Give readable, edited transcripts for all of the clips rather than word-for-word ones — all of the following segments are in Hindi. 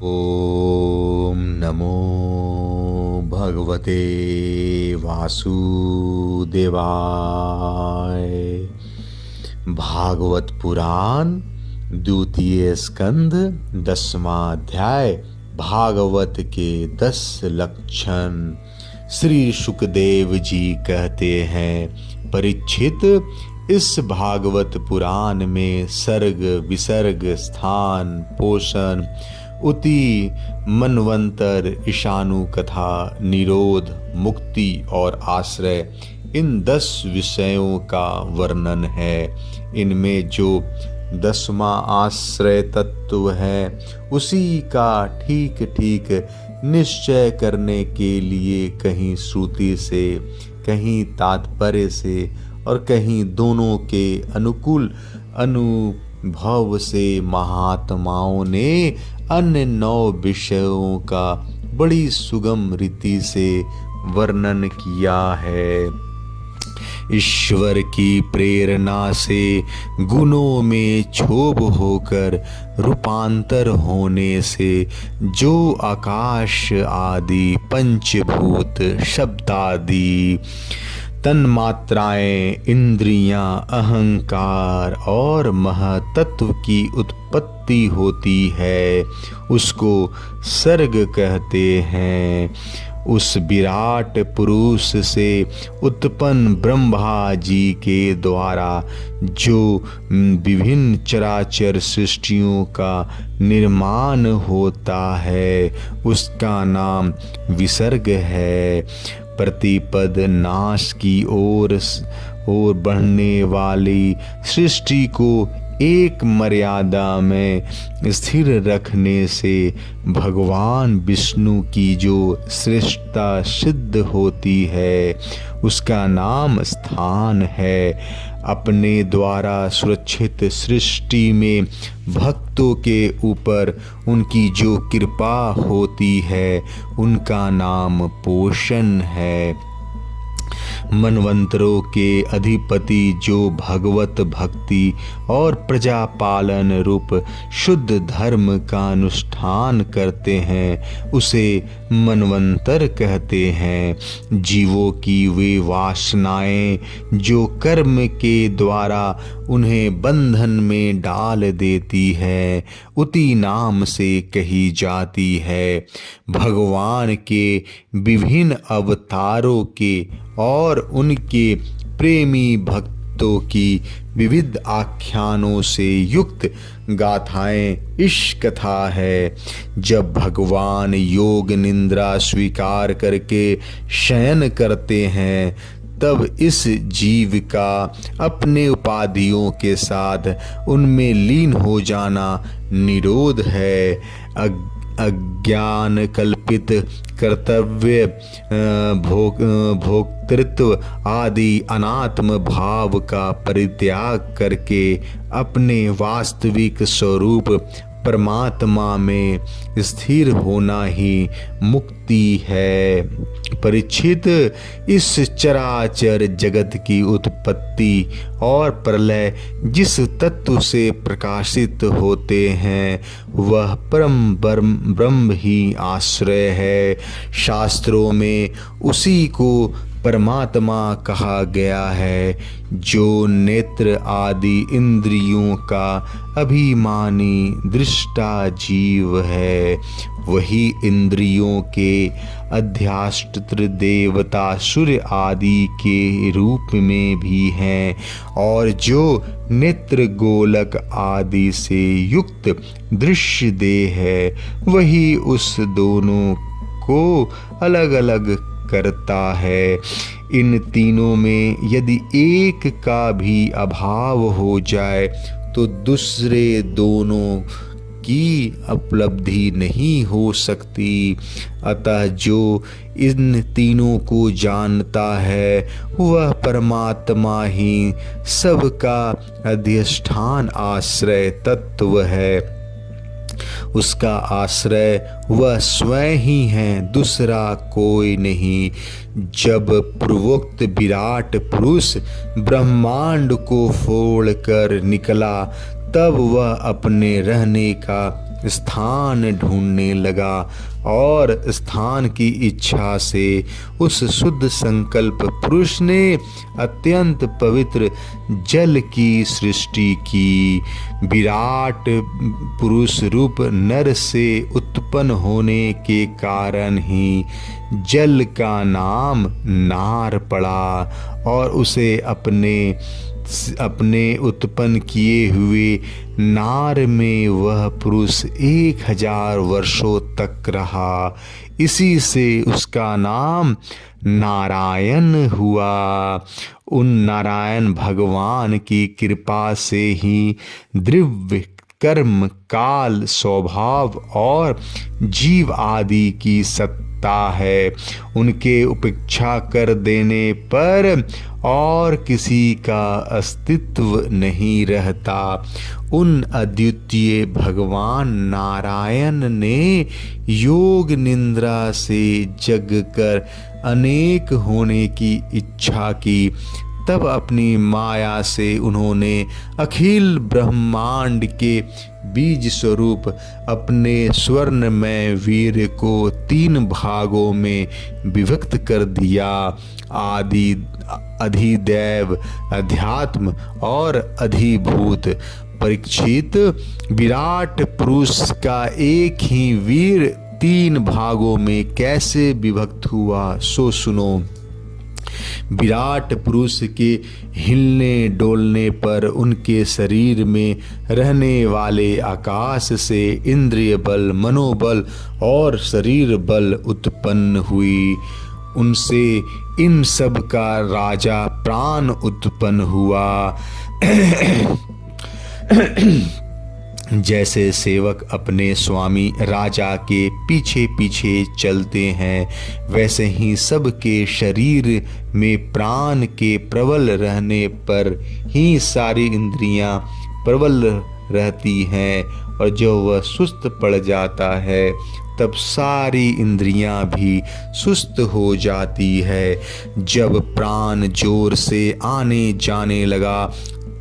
ओम नमो भगवते वासुदेवाय। भागवत पुराण द्वितीय स्कंध 10वां अध्याय। भागवत के 10 लक्षण। श्री सुखदेव जी कहते हैं, परीक्षित, इस भागवत पुराण में सर्ग विसर्ग स्थान पोषण उति मनवंतर ईशानु कथा निरोध मुक्ति और आश्रय इन 10 विषयों का वर्णन है। इनमें जो 10वां आश्रय तत्व है उसी का ठीक ठीक निश्चय करने के लिए कहीं श्रुति से कहीं तात्पर्य से और कहीं दोनों के अनुकूल अनुभव से महात्माओं ने अन्य 9 विषयों का बड़ी सुगम रीति से वर्णन किया है। ईश्वर की प्रेरणा से गुणों में क्षोभ होकर रूपांतर होने से जो आकाश आदि पंचभूत शब्दादि तन्मात्राएं इंद्रियां अहंकार और महतत्व की उत्पत्ति होती है उसको सर्ग कहते हैं। उस विराट पुरुष से उत्पन्न ब्रह्मा जी के द्वारा जो विभिन्न चराचर सृष्टियों का निर्माण होता है उसका नाम विसर्ग है। प्रतिपद नाश की ओर बढ़ने वाली सृष्टि को एक मर्यादा में स्थिर रखने से भगवान विष्णु की जो श्रेष्ठता सिद्ध होती है उसका नाम स्थान है। अपने द्वारा सुरक्षित सृष्टि में भक्तों के ऊपर उनकी जो कृपा होती है उनका नाम पोषण है। मनवंतरों के अधिपति जो भगवत भक्ति और प्रजापालन रूप शुद्ध धर्म का अनुष्ठान करते हैं उसे मनवंतर कहते हैं। जीवों की वे वासनाएं जो कर्म के द्वारा उन्हें बंधन में डाल देती है उति नाम से कही जाती है। भगवान के विभिन्न अवतारों के और उनके प्रेमी भक्तों की विविध आख्यानों से युक्त गाथाएं इस कथा है। जब भगवान योग निद्रा स्वीकार करके शयन करते हैं तब इस जीव का अपने उपाधियों के साथ उनमें लीन हो जाना निरोध है। अज्ञान कल्पित कर्तव्य भोक्तृत्व आदि अनात्म भाव का परित्याग करके अपने वास्तविक स्वरूप परमात्मा में स्थिर होना ही मुक्ति है। परीक्षित, इस चराचर जगत की उत्पत्ति और प्रलय जिस तत्व से प्रकाशित होते हैं वह परम ब्रह्म ही आश्रय है। शास्त्रों में उसी को परमात्मा कहा गया है जो नेत्र आदि इंद्रियों का अभिमानी दृष्टा जीव है। वही इंद्रियों के अध्याष्त्र देवता सूर्य आदि के रूप में भी हैं और जो नेत्र गोलक आदि से युक्त दृश्य देह है वही उस दोनों को अलग अलग करता है। इन तीनों में यदि एक का भी अभाव हो जाए तो दूसरे दोनों की उपलब्धि नहीं हो सकती। अतः जो इन तीनों को जानता है वह परमात्मा ही सबका अधिष्ठान आश्रय तत्व है। उसका आश्रय वह स्वयं ही है, दूसरा कोई नहीं। जब पूर्वोक्त विराट पुरुष ब्रह्मांड को फोड़कर निकला तब वह अपने रहने का स्थान ढूंढने लगा और स्थान की इच्छा से उस शुद्ध संकल्प पुरुष ने अत्यंत पवित्र जल की सृष्टि की। विराट पुरुष रूप नर से उत्पन्न होने के कारण ही जल का नाम नार पड़ा और उसे अपने उत्पन्न किए हुए नार में वह पुरुष 1000 वर्षों तक रहा। इसी से उसका नाम नारायण हुआ। उन नारायण भगवान की कृपा से ही द्रव्य कर्म काल स्वभाव और जीव आदि की सत्ता है। उनके उपेक्षा कर देने पर और किसी का अस्तित्व नहीं रहता। उन अद्वितीय भगवान नारायण ने योग निद्रा से जगकर अनेक होने की इच्छा की। तब अपनी माया से उन्होंने अखिल ब्रह्मांड के बीज स्वरूप अपने स्वर्णमय वीर को 3 भागों में विभक्त कर दिया। आदि अधिदैव अध्यात्म और अधिभूत। परीक्षित, विराट पुरुष का एक ही वीर 3 भागों में कैसे विभक्त हुआ सो सुनो। विराट पुरुष के हिलने डोलने पर उनके शरीर में रहने वाले आकाश से इंद्रिय बल, मनोबल और शरीर बल उत्पन्न हुई। उनसे इन सब का राजा प्राण उत्पन्न हुआ। जैसे सेवक अपने स्वामी राजा के पीछे पीछे चलते हैं, वैसे ही सबके शरीर में प्राण के प्रबल रहने पर ही सारी इंद्रियां प्रबल रहती हैं, और जब वह सुस्त पड़ जाता है तब सारी इंद्रियां भी सुस्त हो जाती है। जब प्राण जोर से आने जाने लगा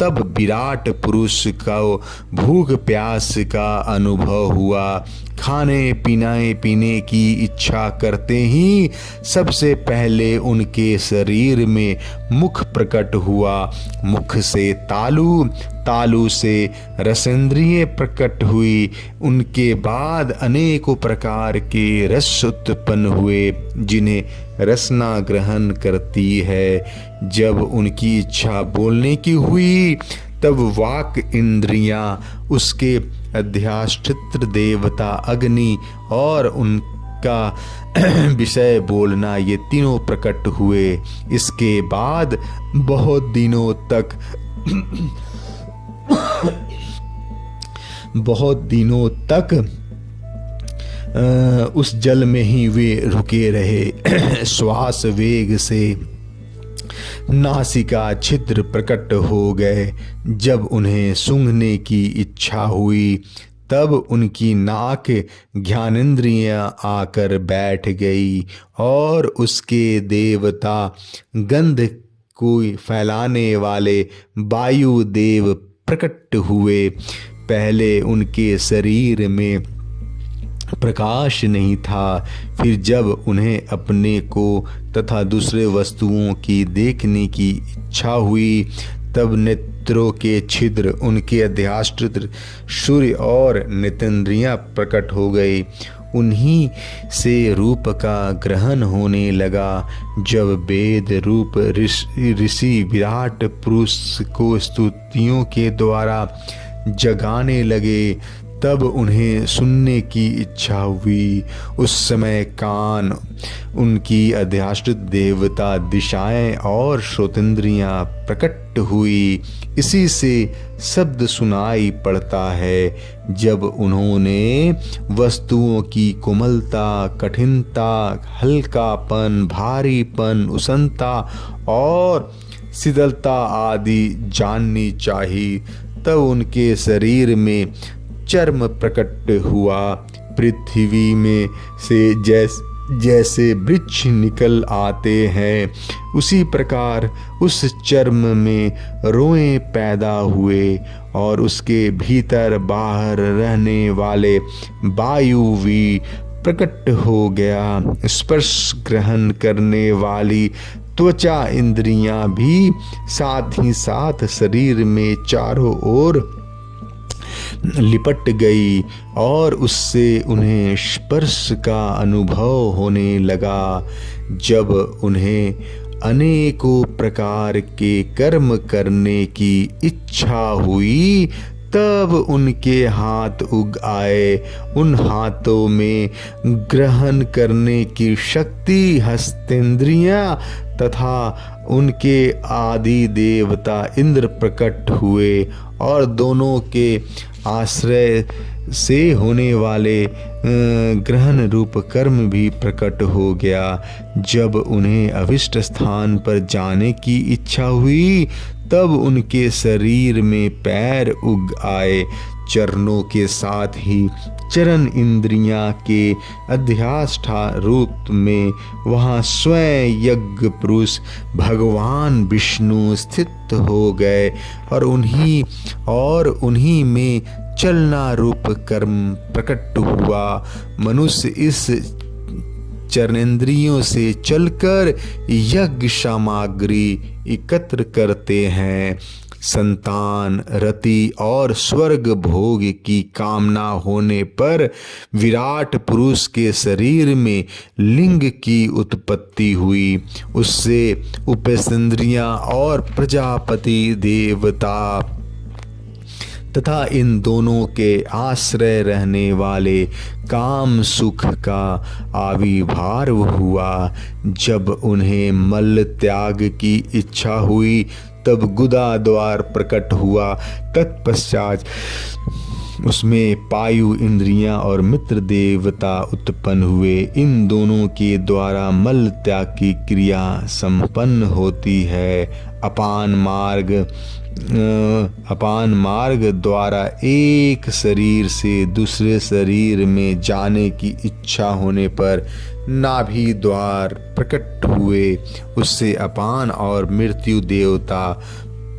तब विराट पुरुष को भूख प्यास का अनुभव हुआ। खाने पीने की इच्छा करते ही सबसे पहले उनके शरीर में मुख प्रकट हुआ। मुख से तालु, तालु से रसेंद्रिय प्रकट हुई। उनके बाद अनेकों प्रकार के रस उत्पन्न हुए, जिन्हें रसना ग्रहण करती है। जब उनकी इच्छा बोलने की हुई तब वाक इंद्रियां, उसके अधिष्ठात्र देवता अग्नि और उनका विषय बोलना, ये तीनों प्रकट हुए। इसके बाद बहुत दिनों तक उस जल में ही वे रुके रहे। श्वास वेग से नासिका छिद्र प्रकट हो गए। जब उन्हें सूंघने की इच्छा हुई तब उनकी नाक ज्ञानेंद्रियां आकर बैठ गई और उसके देवता गंध को फैलाने वाले वायु देव प्रकट हुए। पहले उनके शरीर में प्रकाश नहीं था। फिर जब उन्हें अपने को तथा दूसरे वस्तुओं की देखने की इच्छा हुई तब नेत्रों के छिद्र, उनके अधिष्ठात्र सूर्य और नेत्रेंद्रियां प्रकट हो गई। उन्हीं से रूप का ग्रहण होने लगा। जब वेद रूप ऋषि विराट पुरुष को स्तुतियों के द्वारा जगाने लगे तब उन्हें सुनने की इच्छा हुई। उस समय कान, उनकी अधिष्ठात्र देवता, दिशाएं और श्रोतेंद्रियां प्रकट हुई। इसी से शब्द सुनाई पड़ता है। जब उन्होंने वस्तुओं की कोमलता, कठिनता, हल्कापन, भारीपन, उष्णता और शीतलता आदि जाननी चाहिए तब उनके शरीर में चर्म प्रकट हुआ। पृथ्वी में से जैसे वृक्ष निकल आते हैं, उसी प्रकार उस चर्म में रोएं पैदा हुए और उसके भीतर बाहर रहने वाले वायु भी प्रकट हो गया। स्पर्श ग्रहण करने वाली त्वचा इंद्रियां भी साथ ही साथ शरीर में चारों ओर लिपट गई और उससे उन्हें स्पर्श का अनुभव होने लगा। जब उन्हें अनेकों प्रकार के कर्म करने की इच्छा हुई, तब उनके हाथ उग आए। उन हाथों में ग्रहण करने की शक्ति, हस्तेंद्रियां तथा उनके आदि देवता इंद्र प्रकट हुए और दोनों के आश्रय से होने वाले ग्रहण रूप कर्म भी प्रकट हो गया। जब उन्हें अभिष्ट स्थान पर जाने की इच्छा हुई, तब उनके शरीर में पैर उग आए। चरणों के साथ ही चरण इंद्रियां के अध्याष्ठा रूप में वहाँ स्वयं यज्ञ पुरुष भगवान विष्णु स्थित हो गए और उन्हीं में चलना रूप कर्म प्रकट हुआ। मनुष्य इस चरणेंद्रियों से चलकर यज्ञ सामग्री एकत्र करते हैं। संतान, रति और स्वर्ग भोग की कामना होने पर विराट पुरुष के शरीर में लिंग की उत्पत्ति हुई। उससे उपेंद्रियां और प्रजापति देवता तथा इन दोनों के आश्रय रहने वाले काम सुख का आविर्भाव हुआ। जब उन्हें मल त्याग की इच्छा हुई, तब गुदा द्वार प्रकट हुआ। तत्पश्चात उसमें पायु इंद्रियां और मित्र देवता उत्पन्न हुए। इन दोनों के द्वारा मल त्याग की क्रिया संपन्न होती है। अपान मार्ग द्वारा एक शरीर से दूसरे शरीर में जाने की इच्छा होने पर नाभि द्वार प्रकट हुए। उससे अपान और मृत्यु देवता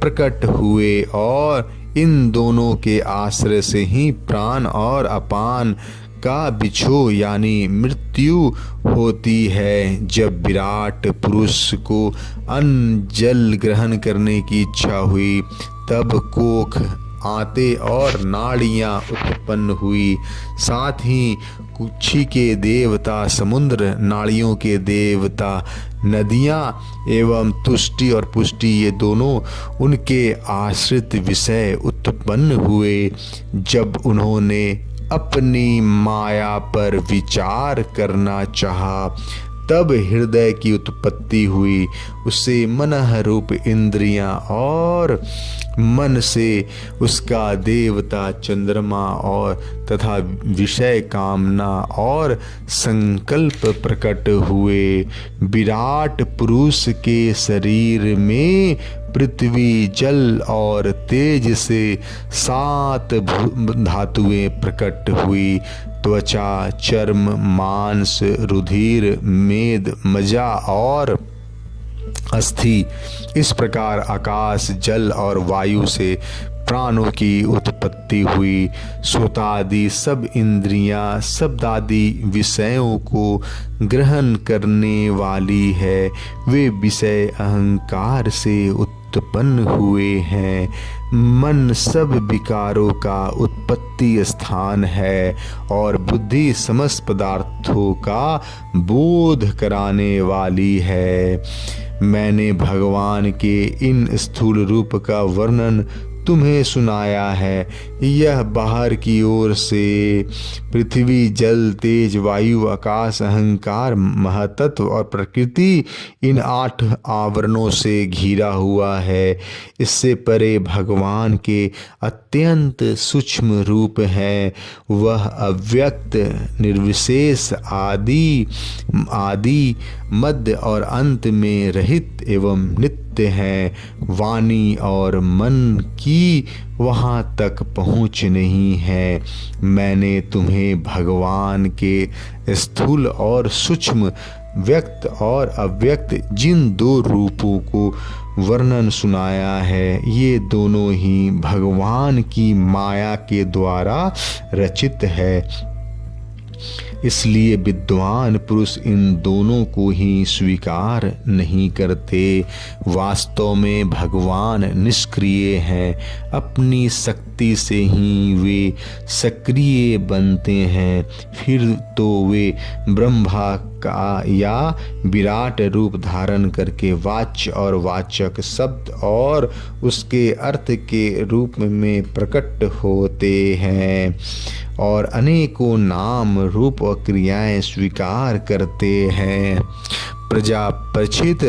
प्रकट हुए और इन दोनों के आश्रय से ही प्राण और अपान का बिछो यानी मृत्यु होती है। जब विराट पुरुष को अन्न जल ग्रहण करने की इच्छा हुई, तब कोख, आंतें और नाड़ियां उत्पन्न हुई। साथ ही कुक्षी के देवता समुद्र, नाड़ियों के देवता नदियां एवं तुष्टि और पुष्टि, ये दोनों उनके आश्रित विषय उत्पन्न हुए। जब उन्होंने अपनी माया पर विचार करना चाहा, तब हृदय की उत्पत्ति हुई। उससे मनः रूप इंद्रियां और मन से उसका देवता चंद्रमा और तथा विषय कामना और संकल्प प्रकट हुए। विराट पुरुष के शरीर में पृथ्वी, जल और तेज से 7 धातुएं प्रकट हुई। त्वचा, चर्म, मांस, रुधिर, मेद, मज्जा और अस्थि। इस प्रकार आकाश, जल और वायु से प्राणों की उत्पत्ति हुई। श्रोतादि सब इंद्रियां शब्दादि विषयों को ग्रहण करने वाली है। वे विषय अहंकार से उत्पन्न हुए हैं। मन सब विकारों का उत्पत्ति स्थान है और बुद्धि समस्त पदार्थों का बोध कराने वाली है। मैंने भगवान के इन स्थूल रूप का वर्णन तुम्हें सुनाया है। यह बाहर की ओर से पृथ्वी, जल, तेज, वायु, आकाश, अहंकार, महतत्व और प्रकृति, इन 8 आवरणों से घिरा हुआ है। इससे परे भगवान के अत्यंत सूक्ष्म रूप है। वह अव्यक्त, निर्विशेष, आदि, मध्य और अंत में रहित एवं नित्य नित्य हैं। वाणी और मन की वहाँ तक पहुँच नहीं है। मैंने तुम्हें भगवान के स्थूल और सूक्ष्म, व्यक्त और अव्यक्त जिन दो रूपों को वर्णन सुनाया है, ये दोनों ही भगवान की माया के द्वारा रचित है। इसलिए विद्वान पुरुष इन दोनों को ही स्वीकार नहीं करते। वास्तव में भगवान निष्क्रिय हैं। अपनी शक्ति से ही वे सक्रिय बनते हैं। फिर तो वे ब्रह्मा का या विराट रूप धारण करके वाच्य और वाचक शब्द और उसके अर्थ के रूप में प्रकट होते हैं और अनेकों नाम, रूप और क्रियाएं स्वीकार करते हैं। प्रजापरिचित,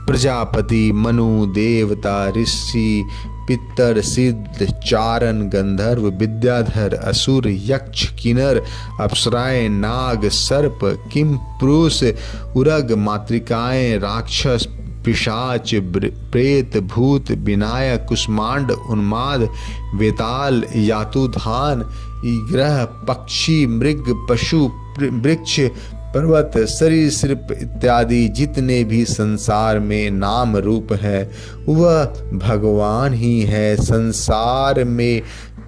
प्रजापति, मनु, देवता, ऋषि, पितर, सिद्ध, चारण, गंधर्व, विद्याधर, असुर, यक्ष, किन्नर, अप्सराएं, नाग, सर्प, किम पुरुष, उरग, मातृकाएं, राक्षस, पिशाच, प्रेत, भूत, विनायक, कुष्मांड, उन्माद, वेताल, यातुधान, ग्रह, पक्षी, मृग, पशु, वृक्ष, पर्वत, सरीसृप इत्यादि जितने भी संसार में नाम रूप है वह भगवान ही है। संसार में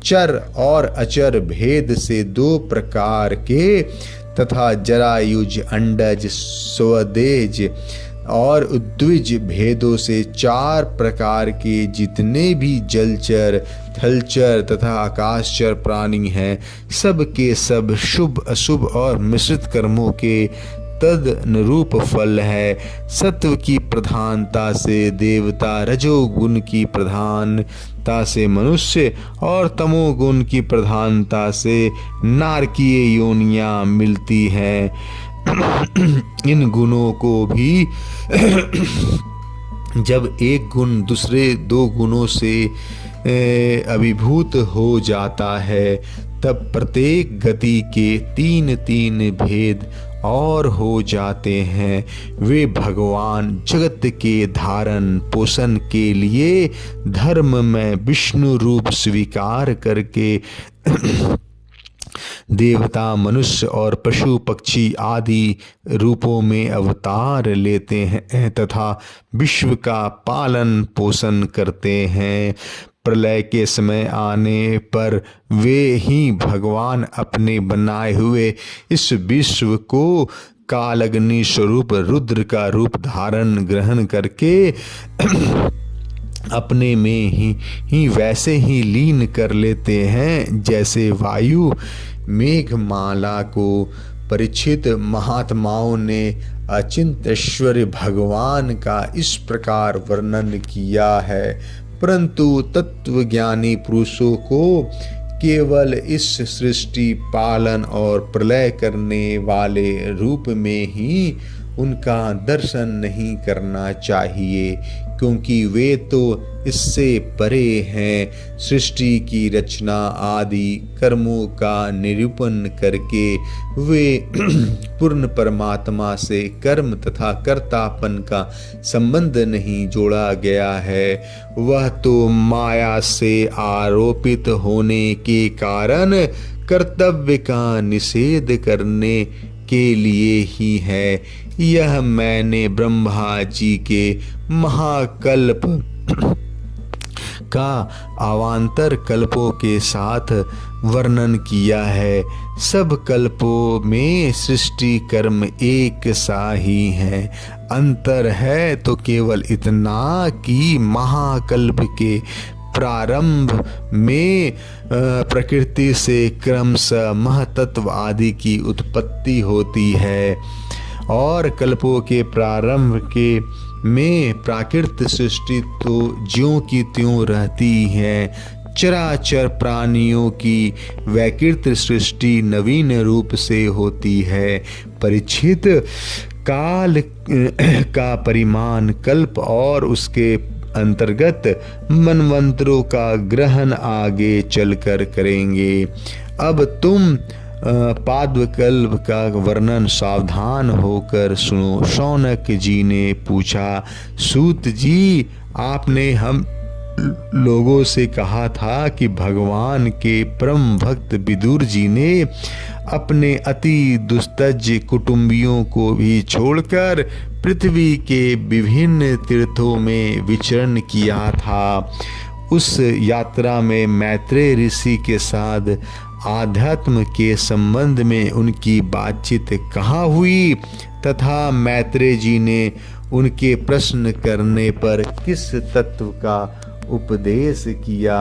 चर और अचर भेद से दो प्रकार के तथा जरायुज, अंडज, स्वदेज और उद्विज भेदों से चार प्रकार के जितने भी जलचर, थलचर तथा आकाशचर प्राणी हैं, सब के सब शुभ, अशुभ और मिश्रित कर्मों के तदनुरूप फल है। सत्व की प्रधानता से देवता, रजोगुण की प्रधानता से मनुष्य और तमोगुण की प्रधानता से नारकीय योनियां मिलती हैं। इन गुणों को भी जब एक गुण दूसरे दो गुणों से अभिभूत हो जाता है तब प्रत्येक गति के तीन तीन भेद और हो जाते हैं। वे भगवान जगत के धारण पोषण के लिए धर्म में विष्णु रूप स्वीकार करके देवता, मनुष्य और पशु पक्षी आदि रूपों में अवतार लेते हैं तथा विश्व का पालन पोषण करते हैं। प्रलय के समय आने पर वे ही भगवान अपने बनाए हुए इस विश्व को कालग्नि स्वरूप रुद्र का रूप धारण ग्रहण करके अपने में ही वैसे ही लीन कर लेते हैं जैसे वायु मेघमाला को। परीक्षित महात्माओं ने अचिंत्यश्वर भगवान का इस प्रकार वर्णन किया है, परंतु तत्वज्ञानी पुरुषों को केवल इस सृष्टि पालन और प्रलय करने वाले रूप में ही उनका दर्शन नहीं करना चाहिए, क्योंकि वे तो इससे परे हैं। सृष्टि की रचना आदि कर्मों का निरूपण करके वे पूर्ण परमात्मा से कर्म तथा कर्तापन का संबंध नहीं जोड़ा गया है। वह तो माया से आरोपित होने के कारण कर्तव्य का निषेध करने के लिए ही है। यह मैंने ब्रह्मा जी के महाकल्प का अवान्तर कल्पों के साथ वर्णन किया है। सब कल्पों में सृष्टि कर्म एक सा ही है। अंतर है तो केवल इतना कि महाकल्प के प्रारंभ में प्रकृति से क्रमशः महतत्व आदि की उत्पत्ति होती है और कल्पों के प्रारंभ के में प्राकृत सृष्टि तो ज्यों की त्यों रहती है। चराचर प्राणियों की वैकृत सृष्टि नवीन रूप से होती है। परीक्षित, काल का परिमाण कल्प और उसके अंतर्गत मनवंतरों का ग्रहण आगे चलकर करेंगे। अब तुम पाद्वकल्प का वर्णन सावधान होकर सुनो। शौनक जी ने पूछा, सूत जी, आपने हम लोगों से कहा था कि भगवान के परम भक्त विदुर जी ने अपने अति दुस्तज कुटुंबियों को भी छोड़कर पृथ्वी के विभिन्न तीर्थों में विचरण किया था। उस यात्रा में मैत्रेय ऋषि के साथ आध्यात्म के संबंध में उनकी बातचीत कहाँ हुई तथा मैत्रेय जी ने उनके प्रश्न करने पर किस तत्व का उपदेश किया।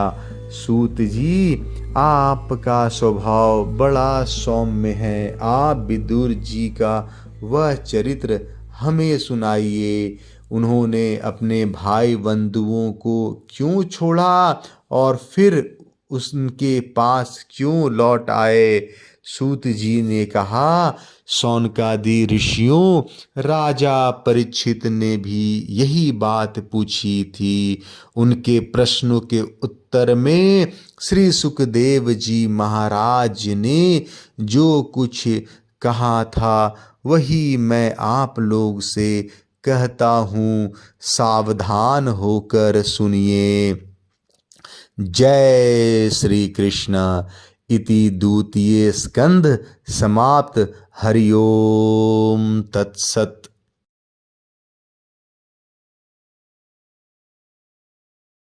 सूत जी, आपका स्वभाव बड़ा सौम्य है। आप विदुर जी का वह चरित्र हमें सुनाइए। उन्होंने अपने भाई बंधुओं को क्यों छोड़ा और फिर उनके पास क्यों लौट आए। सूत जी ने कहा, शौनकादि ऋषियों, राजा परीक्षित ने भी यही बात पूछी थी। उनके प्रश्नों के उत्तर में श्री सुखदेव जी महाराज ने जो कुछ कहा था वही मैं आप लोग से कहता हूँ, सावधान होकर सुनिए। जय श्री कृष्ण। इति द्वितीय स्कंध समाप्त। हरि ओम तत्सत।